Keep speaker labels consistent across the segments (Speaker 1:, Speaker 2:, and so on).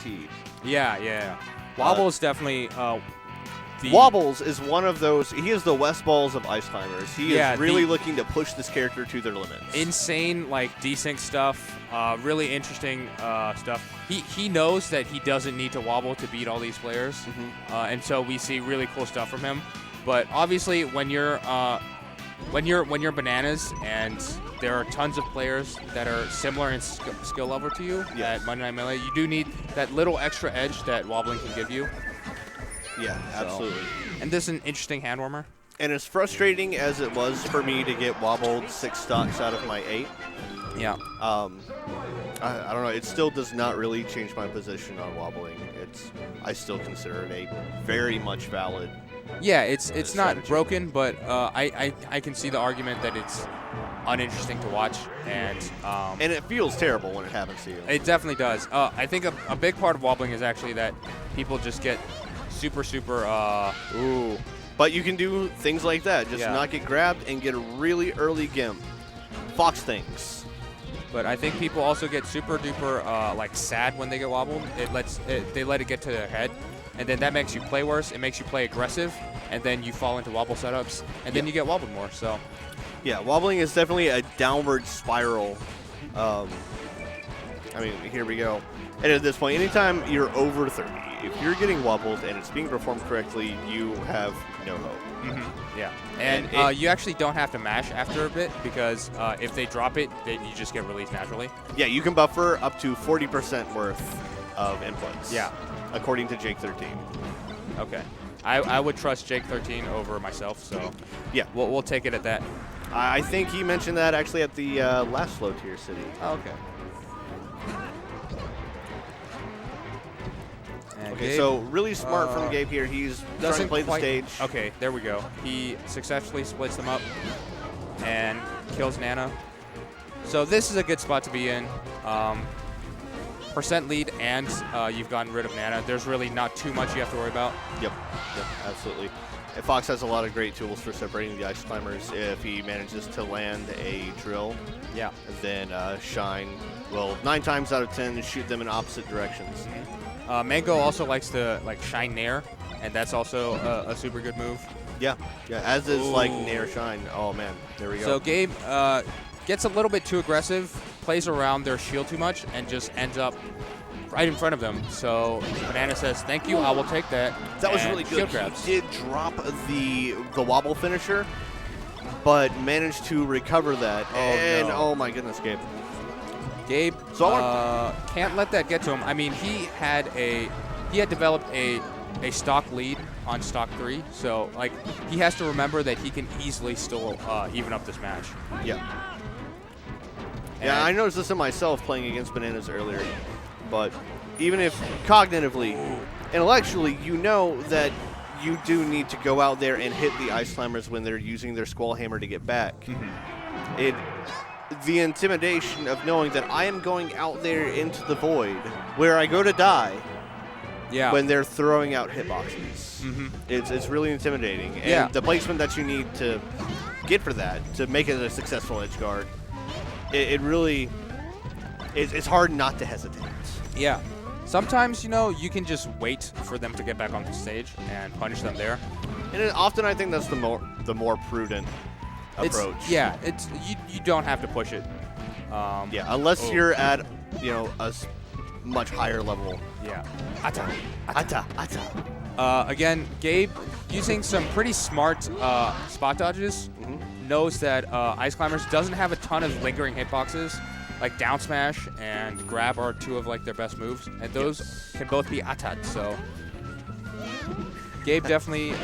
Speaker 1: guaranteed.
Speaker 2: Yeah. Wobble is definitely
Speaker 1: Wobbles is one of those. He is the West Balls of ice climbers. He is really looking to push this character to their limits.
Speaker 2: Insane, like desync stuff. Really interesting stuff. He knows that he doesn't need to wobble to beat all these players, and so we see really cool stuff from him. But obviously, when you're bananas and there are tons of players that are similar in skill level to you at Monday Night Melee, you do need that little extra edge that wobbling can give you.
Speaker 1: Yeah, absolutely.
Speaker 2: And this is an interesting hand warmer.
Speaker 1: And as frustrating as it was for me to get wobbled 6 stocks out of my 8,
Speaker 2: yeah.
Speaker 1: I don't know. It still does not really change my position on wobbling. I still consider it a very much valid.
Speaker 2: Yeah, it's not broken, but I can see the argument that it's uninteresting to watch, and
Speaker 1: it feels terrible when it happens to you.
Speaker 2: It definitely does. I think a big part of wobbling is actually that people just get super.
Speaker 1: Ooh. But you can do things like that. Just not get grabbed and get a really early gimp. Fox things.
Speaker 2: But I think people also get super duper like sad when they get wobbled. They let it get to their head, and then that makes you play worse. It makes you play aggressive, and then you fall into wobble setups, and then you get wobbled more. So.
Speaker 1: Yeah, wobbling is definitely a downward spiral. I mean, here we go. And at this point, anytime you're over 30, if you're getting wobbled and it's being performed correctly, you have no hope.
Speaker 2: Yeah. And you actually don't have to mash after a bit, because if they drop it, you just get released naturally.
Speaker 1: Yeah, you can buffer up to 40% worth of inputs.
Speaker 2: Yeah.
Speaker 1: According to Jake 13.
Speaker 2: Okay. I would trust Jake 13 over myself, so
Speaker 1: yeah,
Speaker 2: we'll take it at that.
Speaker 1: I think he mentioned that actually at the last low tier city.
Speaker 2: Oh, okay.
Speaker 1: Okay,
Speaker 2: Gabe,
Speaker 1: so really smart from Gabe here. He's trying to play the stage.
Speaker 2: Okay, there we go. He successfully splits them up and kills Nana. So this is a good spot to be in. Percent lead, and you've gotten rid of Nana. There's really not too much you have to worry about.
Speaker 1: Yep, absolutely. And Fox has a lot of great tools for separating the ice climbers. If he manages to land a drill, then Shine will 9 times out of 10 shoot them in opposite directions.
Speaker 2: Mango also likes to shine Nair, and that's also a super good move.
Speaker 1: Yeah, as is like Nair Shine. Oh man, there we go.
Speaker 2: So Gabe gets a little bit too aggressive, plays around their shield too much, and just ends up right in front of them. So Banana says, "Thank you, I will take that."
Speaker 1: That was really good. He did drop the wobble finisher, but managed to recover that. Oh my goodness, Gabe.
Speaker 2: Gabe can't let that get to him. I mean, he had developed a stock lead on stock 3, so he has to remember that he can easily still even up this match.
Speaker 1: Yeah. Yeah, I noticed this in myself playing against Bananas earlier, but even if cognitively, intellectually, you know that you do need to go out there and hit the ice climbers when they're using their Squall Hammer to get back. The intimidation of knowing that I am going out there into the void where I go to die when they're throwing out hitboxes. It's really intimidating. And the placement that you need to get for that, to make it a successful edge guard, it really, it's hard not to hesitate.
Speaker 2: Yeah. Sometimes, you can just wait for them to get back on the stage and punish them there.
Speaker 1: And often I think that's the more prudent approach.
Speaker 2: You don't have to push it.
Speaker 1: Unless you're at a much higher level.
Speaker 2: Yeah.
Speaker 1: Ata.
Speaker 2: Again, Gabe, using some pretty smart spot dodges, knows that Ice Climbers doesn't have a ton of lingering hitboxes. Like down smash and grab are 2 of their best moves, and those can both be atat. So Gabe definitely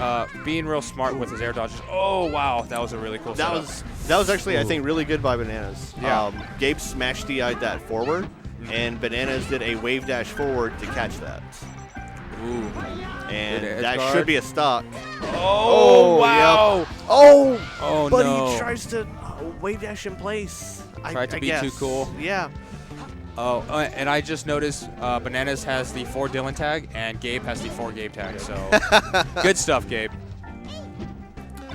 Speaker 2: being real smart with his air dodges. Oh wow, that was a really cool setup.
Speaker 1: That was actually I think really good by Bananas.
Speaker 2: Yeah.
Speaker 1: Gabe smash DI'd that forward, and Bananas did a wave dash forward to catch that.
Speaker 2: Ooh.
Speaker 1: And that should be a stock.
Speaker 2: Oh wow.
Speaker 1: Yep. Oh
Speaker 2: but
Speaker 1: he tries to wave dash in place.
Speaker 2: Tried to be too cool.
Speaker 1: Yeah.
Speaker 2: Oh, and I just noticed Bananas has the 4 Dylan tag, and Gabe has the 4 Gabe tag. So good stuff, Gabe.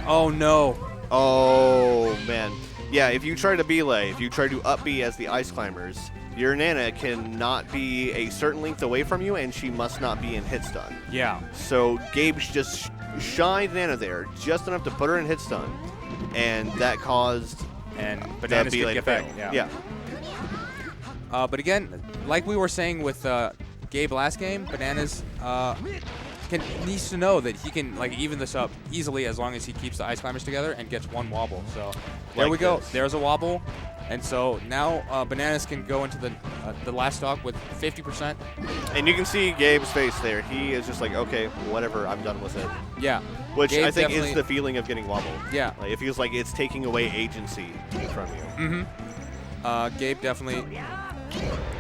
Speaker 2: Oh no.
Speaker 1: Oh man. Yeah, if you try to belay, if you try to up B as the Ice Climbers, your Nana cannot be a certain length away from you, and she must not be in hit stun.
Speaker 2: Yeah.
Speaker 1: So Gabe just shined Nana there just enough to put her in hit stun, and that caused
Speaker 2: Bananas could get back.
Speaker 1: Yeah.
Speaker 2: But again, like we were saying with Gabe last game, Bananas needs to know that he can even this up easily as long as he keeps the Ice Climbers together and gets one wobble. So there we go. There's a wobble. And so now Bananas can go into the last stock with 50%.
Speaker 1: And you can see Gabe's face there. He is just like, okay, whatever, I'm done with it.
Speaker 2: Yeah.
Speaker 1: Which
Speaker 2: Gabe
Speaker 1: I think is the feeling of getting wobbled.
Speaker 2: Yeah.
Speaker 1: Like, it feels like it's taking away agency from you.
Speaker 2: Mm-hmm. Gabe definitely.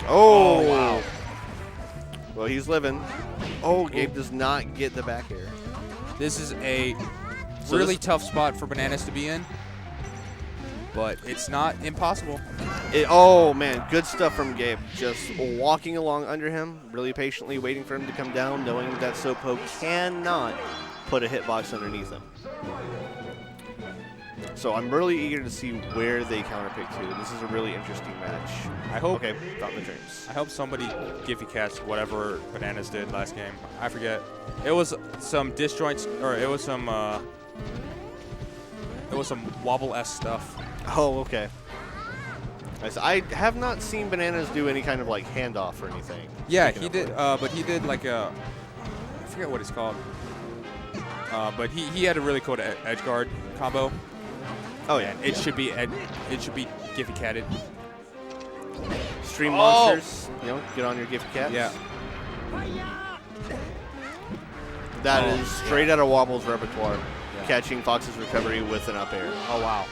Speaker 1: Oh, wow. Well, he's living. Oh, Gabe does not get the back air.
Speaker 2: This is a really tough spot for Bananas to be in. But it's not impossible.
Speaker 1: Oh, man, good stuff from Gabe. Just walking along under him, really patiently waiting for him to come down, knowing that Sopo cannot put a hitbox underneath him. So I'm really eager to see where they counterpick to. This is a really interesting match.
Speaker 2: I hope.
Speaker 1: Okay, found the dreams.
Speaker 2: I hope somebody Giffy catch whatever Bananas did last game. I forget. It was some disjoints, or it was some wobble-esque stuff.
Speaker 1: Oh, okay. I have not seen Bananas do any kind of handoff or anything.
Speaker 2: Yeah, he did, but he did I forget what it's called. But he had a really cool edge guard combo.
Speaker 1: Oh yeah,
Speaker 2: it should be Giffy catted.
Speaker 1: Stream monsters, get on your Giffy cats.
Speaker 2: Yeah.
Speaker 1: That is straight out of Wobble's repertoire. Yeah. Catching Fox's recovery with an up air.
Speaker 2: Oh wow.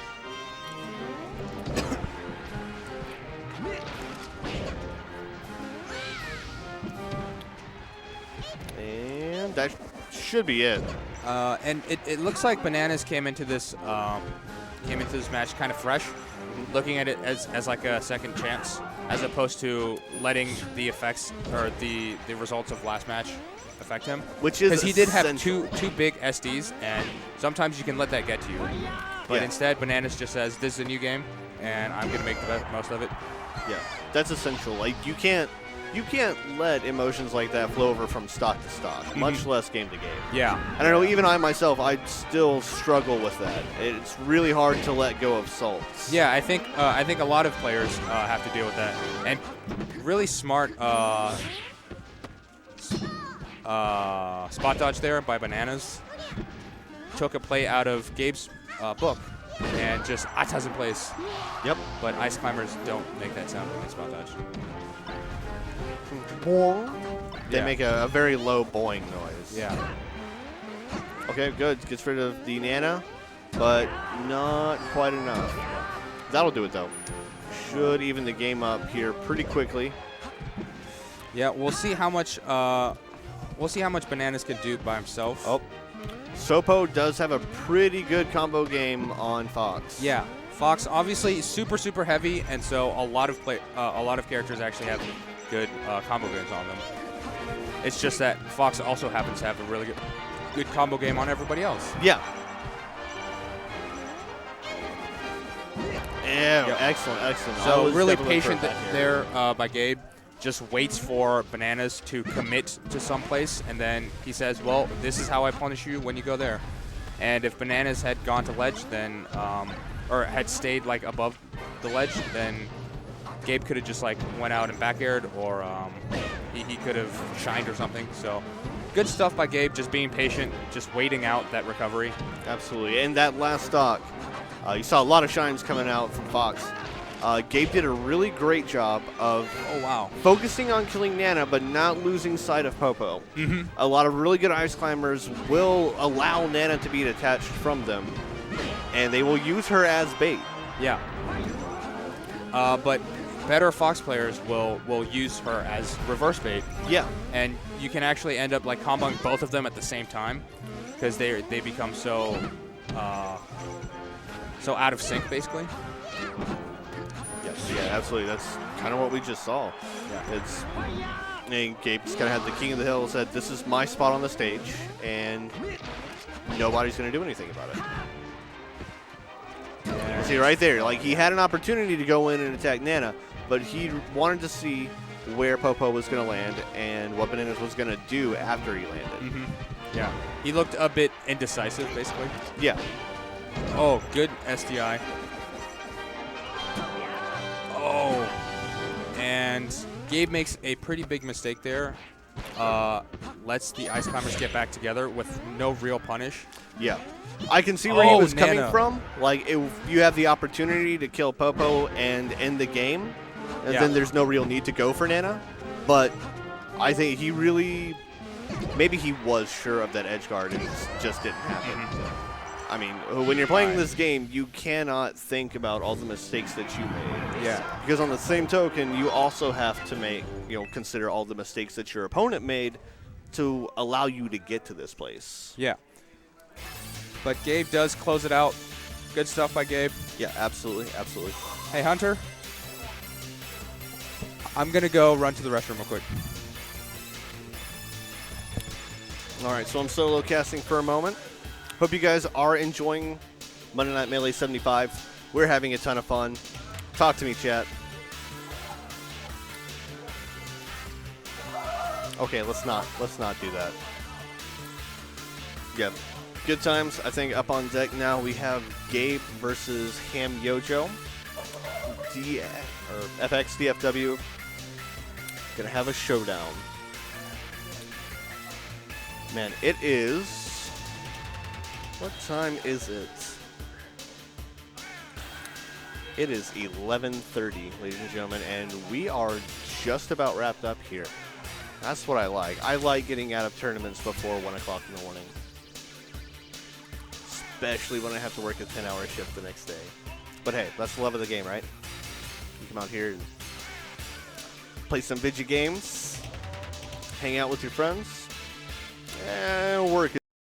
Speaker 1: And that should be it.
Speaker 2: And it looks like Bananas came into this match kind of fresh, looking at it as like a second chance, as opposed to letting the effects or the results of last match affect him.
Speaker 1: Which is
Speaker 2: because he did have two big SDs, and sometimes you can let that get to you. But instead, Bananas just says, "This is a new game, and I'm gonna make the most of it."
Speaker 1: Yeah, that's essential. You can't let emotions like that flow over from stock to stock, much less game to game.
Speaker 2: Yeah.
Speaker 1: And I know even I myself, I still struggle with that. It's really hard to let go of salts.
Speaker 2: Yeah, I think a lot of players have to deal with that. And really smart spot dodge there by Bananas. Took a play out of Gabe's book and just atas in place.
Speaker 1: Yep.
Speaker 2: But Ice Climbers don't make that sound when they spot dodge.
Speaker 1: They make a very low boing noise.
Speaker 2: Yeah.
Speaker 1: Okay, good. Gets rid of the Nana, but not quite enough. That'll do it, though. Should even the game up here pretty quickly.
Speaker 2: Yeah, we'll see how much Bananas can do by himself.
Speaker 1: Oh, Sopo does have a pretty good combo game on Fox.
Speaker 2: Yeah, Fox obviously super heavy, and so a lot of characters actually have good combo games on them. It's just that Fox also happens to have a really good combo game on everybody else.
Speaker 1: Yeah. Yeah, yep. Excellent.
Speaker 2: So really patient there by Gabe. Just waits for Bananas to commit to someplace, and then he says, well, this is how I punish you when you go there. And if Bananas had gone to ledge, then, or had stayed above the ledge, then Gabe could have just went out and back aired, or he could have shined or something. So good stuff by Gabe, just being patient, just waiting out that recovery.
Speaker 1: Absolutely. And that last stock, you saw a lot of shines coming out from Fox. Gabe did a really great job of focusing on killing Nana, but not losing sight of Popo. A lot of really good Ice Climbers will allow Nana to be detached from them, and they will use her as bait.
Speaker 2: Yeah. But better Fox players will use her as reverse bait.
Speaker 1: Yeah.
Speaker 2: And you can actually end up comboing both of them at the same time, because they become so out of sync, basically.
Speaker 1: Yes, yeah, absolutely. That's kind of what we just saw. Yeah. Gabe just kind of had the king of the hill, said, this is my spot on the stage, and nobody's going to do anything about it. See, right there. Like, he had an opportunity to go in and attack Nana, but he wanted to see where Popo was going to land and what Bananas was going to do after he landed.
Speaker 2: Yeah. He looked a bit indecisive, basically.
Speaker 1: Yeah.
Speaker 2: Oh, good SDI. Oh. And Gabe makes a pretty big mistake there. Lets the Ice Climbers get back together with no real punish.
Speaker 1: Yeah. I can see where he was
Speaker 2: Nana.
Speaker 1: coming from. Like, if you have the opportunity to kill Popo and end the game, and then there's no real need to go for Nana. But I think he really, maybe he was sure of that edge guard and it just didn't happen. I mean, when you're playing this game, you cannot think about all the mistakes that you made.
Speaker 2: Yeah.
Speaker 1: Because on the same token, you also have to make, consider all the mistakes that your opponent made to allow you to get to this place.
Speaker 2: Yeah. But Gabe does close it out. Good stuff by Gabe.
Speaker 1: Yeah, absolutely, absolutely.
Speaker 2: Hey, Hunter. I'm going to go run to the restroom real quick.
Speaker 1: All right, so I'm solo casting for a moment. Hope you guys are enjoying Monday Night Melee 75. We're having a ton of fun. Talk to me, chat. Okay, let's not do that. Yeah, good times. I think up on deck now we have Gabe versus Ham Yojo. FX DFW. Gonna have a showdown. Man, it is. What time is it? It is 11:30, ladies and gentlemen, and we are just about wrapped up here. That's what I like. I like getting out of tournaments before 1 o'clock in the morning. Especially when I have to work a 10-hour shift the next day. But hey, that's the love of the game, right? You come out here and play some video games, hang out with your friends.